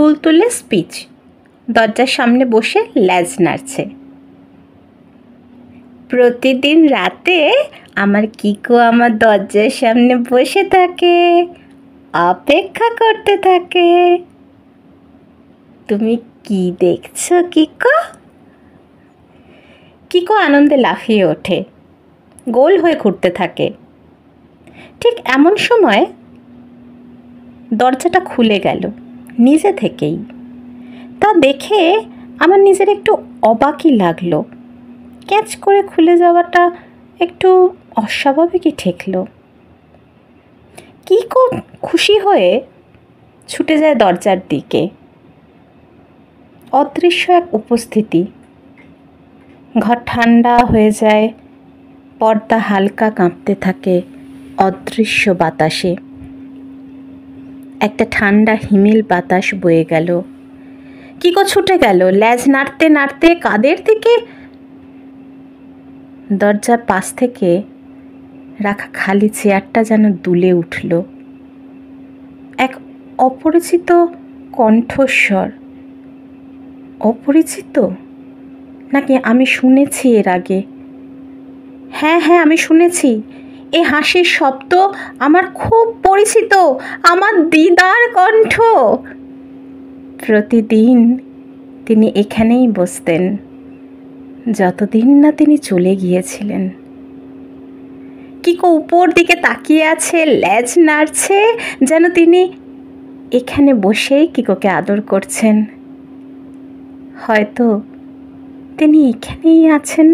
তুলতুলে স্পিচ, দরজার সামনে বসে ল্যাজ নাড়ছে। প্রতিদিন রাতে আমার কিকো আমার দরজার সামনে বসে থাকে, অপেক্ষা করতে থাকে। তুমি কি দেখছো কিকো? কিকো আনন্দে লাফিয়ে ওঠে, গোল হয়ে ঘুরতে থাকে। ঠিক এমন সময় দরজাটা খুলে গেল নিজে থেকেই। তা দেখে আমার নিজের একটু অবাকই লাগলো। ক্যাচ করে খুলে যাওয়াটা একটু অস্বাভাবিকই ঠেকলো। কিকো খুশি হয়ে ছুটে যায় দরজার দিকে। অদৃশ্য এক উপস্থিতি। ঘর ঠান্ডা হয়ে যায়, পর্দা হালকা কাঁপতে থাকে অদৃশ্য বাতাসে। একটা ঠান্ডা হিমেল বাতাস বয়ে গেল। কিকো ছুটে গেল ল্যাজ নাড়তে নাড়তে কাদের দিকে? দরজার পাশ থেকে রাখা খালি চেয়ারটা যেন দুলে উঠল। এক অপরিচিত কণ্ঠস্বর। অপরিচিত নাকি আমি শুনেছি এর আগে? হ্যাঁ, আমি শুনেছি। এ হাসির শব্দ আমার খুব পরিচিত, আমার দিদার কণ্ঠ। প্রতিদিন তিনি এখানেই বসতেন, যতদিন না তিনি চলে গিয়েছিলেন। কিকো উপর দিকে তাকিয়ে আছে, ল্যাজ নাড়ছে, যেন তিনি এখানে বসেই কিকোকে আদর করছেন। হয়তো তিনি এখানেই আছেন।